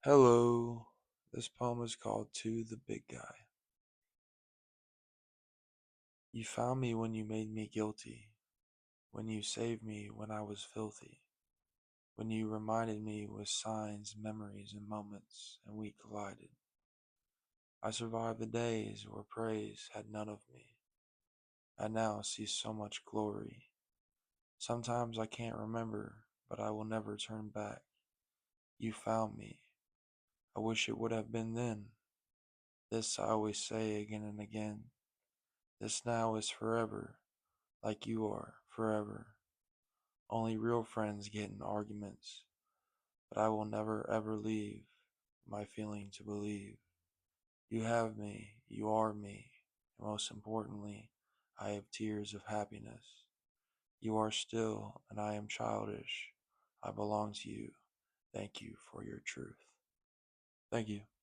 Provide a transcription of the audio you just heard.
Hello. This poem is called To the Big Guy. You found me when you made me guilty, when you saved me when I was filthy, when you reminded me with signs, memories, and moments, and we collided. I survived the days where praise had none of me. I now see so much glory. Sometimes I can't remember, but I will never turn back. You found me. I wish it would have been then. This I always say again and again. This now is forever, like you are forever. Only real friends get in arguments, but I will never ever leave my feeling to believe. You have me, you are me, and most importantly, I have tears of happiness. You are still, and I am childish. I belong to you. Thank you for your truth. Thank you.